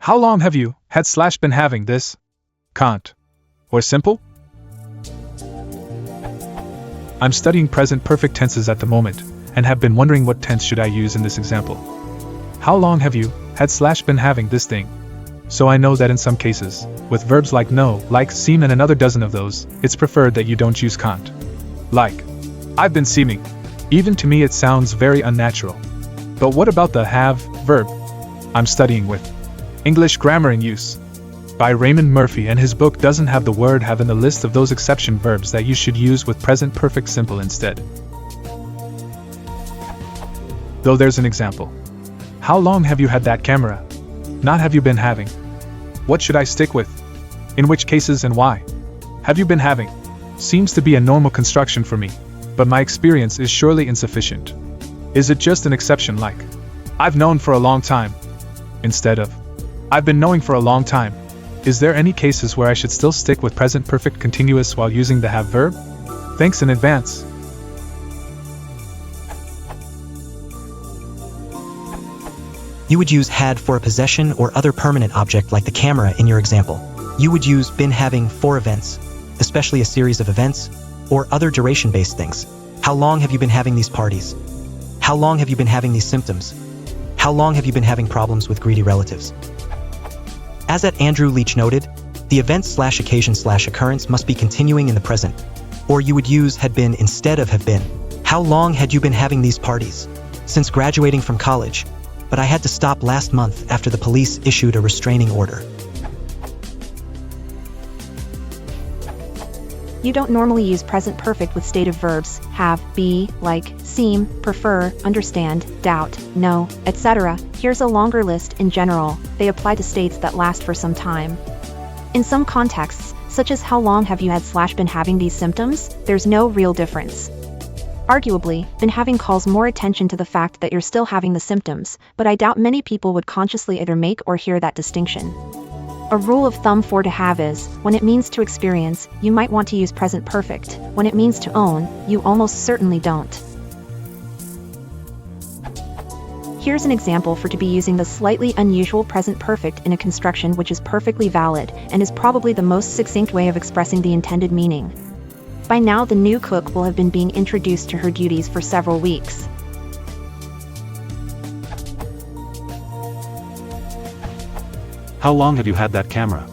How long have you had / been having this? Cont. Or simple? I'm studying present perfect tenses at the moment, and have been wondering what tense should I use in this example. How long have you had / been having this thing? So I know that in some cases, with verbs like know, like, seem and another dozen of those, it's preferred that you don't use cont. Like, I've been seeming. Even to me it sounds very unnatural. But what about the have verb? I'm studying with English Grammar in Use by Raymond Murphy, and his book doesn't have the word have in the list of those exception verbs that you should use with present perfect simple instead. Though there's an example. How long have you had that camera? Not have you been having. What should I stick with? In which cases and why? Have you been having? Seems to be a normal construction for me, but my experience is surely insufficient. Is it just an exception like, I've known for a long time, instead of, I've been knowing for a long time? Is there any cases where I should still stick with present perfect continuous while using the have verb? Thanks in advance. You would use had for a possession or other permanent object like the camera in your example. You would use been having for events, especially a series of events, or other duration-based things. How long have you been having these parties? How long have you been having these symptoms? How long have you been having problems with greedy relatives? As at Andrew Leach noted, the event/occasion/occurrence must be continuing in the present, or you would use had been instead of have been. How long had you been having these parties? Since graduating from college, but I had to stop last month after the police issued a restraining order. You don't normally use present perfect with stative verbs, have, be, like, seem, prefer, understand, doubt, know, etc. Here's a longer list. In general, they apply to states that last for some time. In some contexts, such as how long have you had / been having these symptoms, there's no real difference. Arguably, been having calls more attention to the fact that you're still having the symptoms, but I doubt many people would consciously either make or hear that distinction. A rule of thumb for to have is, when it means to experience, you might want to use present perfect. When it means to own, you almost certainly don't. Here's an example for to be using the slightly unusual present perfect in a construction which is perfectly valid, and is probably the most succinct way of expressing the intended meaning. By now the new cook will have been being introduced to her duties for several weeks. How long have you had that camera?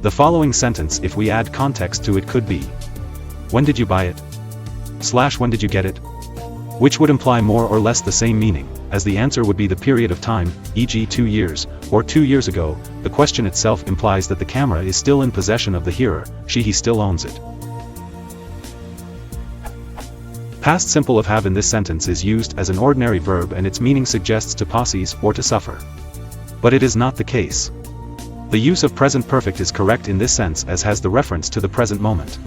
The following sentence, if we add context to it, could be, when did you buy it? / when did you get it? Which would imply more or less the same meaning, as the answer would be the period of time, e.g. 2 years, or 2 years ago. The question itself implies that the camera is still in possession of the hearer, he still owns it. Past simple of have in this sentence is used as an ordinary verb, and its meaning suggests to possess or to suffer. But it is not the case. The use of present perfect is correct in this sense, as has the reference to the present moment.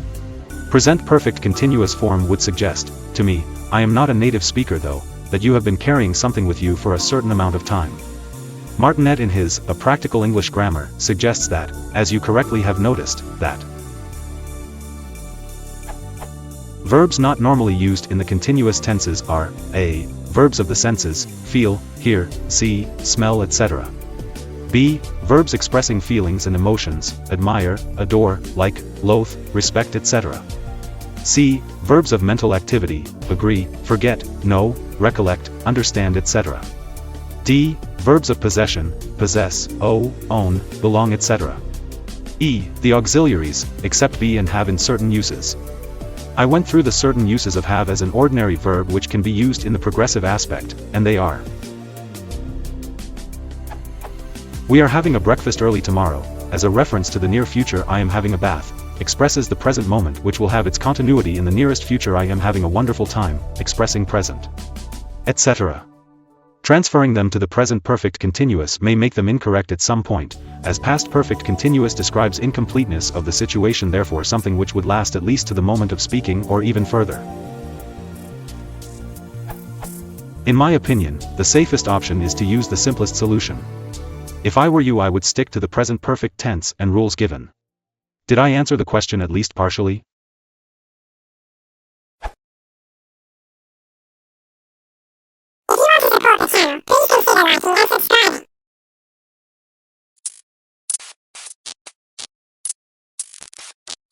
Present perfect continuous form would suggest, to me, I am not a native speaker though, that you have been carrying something with you for a certain amount of time. Martinet in his A Practical English Grammar suggests that, as you correctly have noticed, that verbs not normally used in the continuous tenses are a. Verbs of the senses, feel, hear, see, smell, etc. b. Verbs expressing feelings and emotions, admire, adore, like, loathe, respect, etc. c. Verbs of mental activity, agree, forget, know, recollect, understand, etc. d. Verbs of possession, possess, owe, own, belong, etc. e. The auxiliaries, except be and have in certain uses. I went through the certain uses of have as an ordinary verb which can be used in the progressive aspect, and they are: we are having a breakfast early tomorrow, as a reference to the near future I am having a bath, expresses the present moment which will have its continuity in the nearest future I am having a wonderful time, expressing present, etc. Transferring them to the present perfect continuous may make them incorrect at some point, as past perfect continuous describes incompleteness of the situation, therefore something which would last at least to the moment of speaking or even further. In my opinion, the safest option is to use the simplest solution. If I were you, I would stick to the present perfect tense and rules given. Did I answer the question at least partially?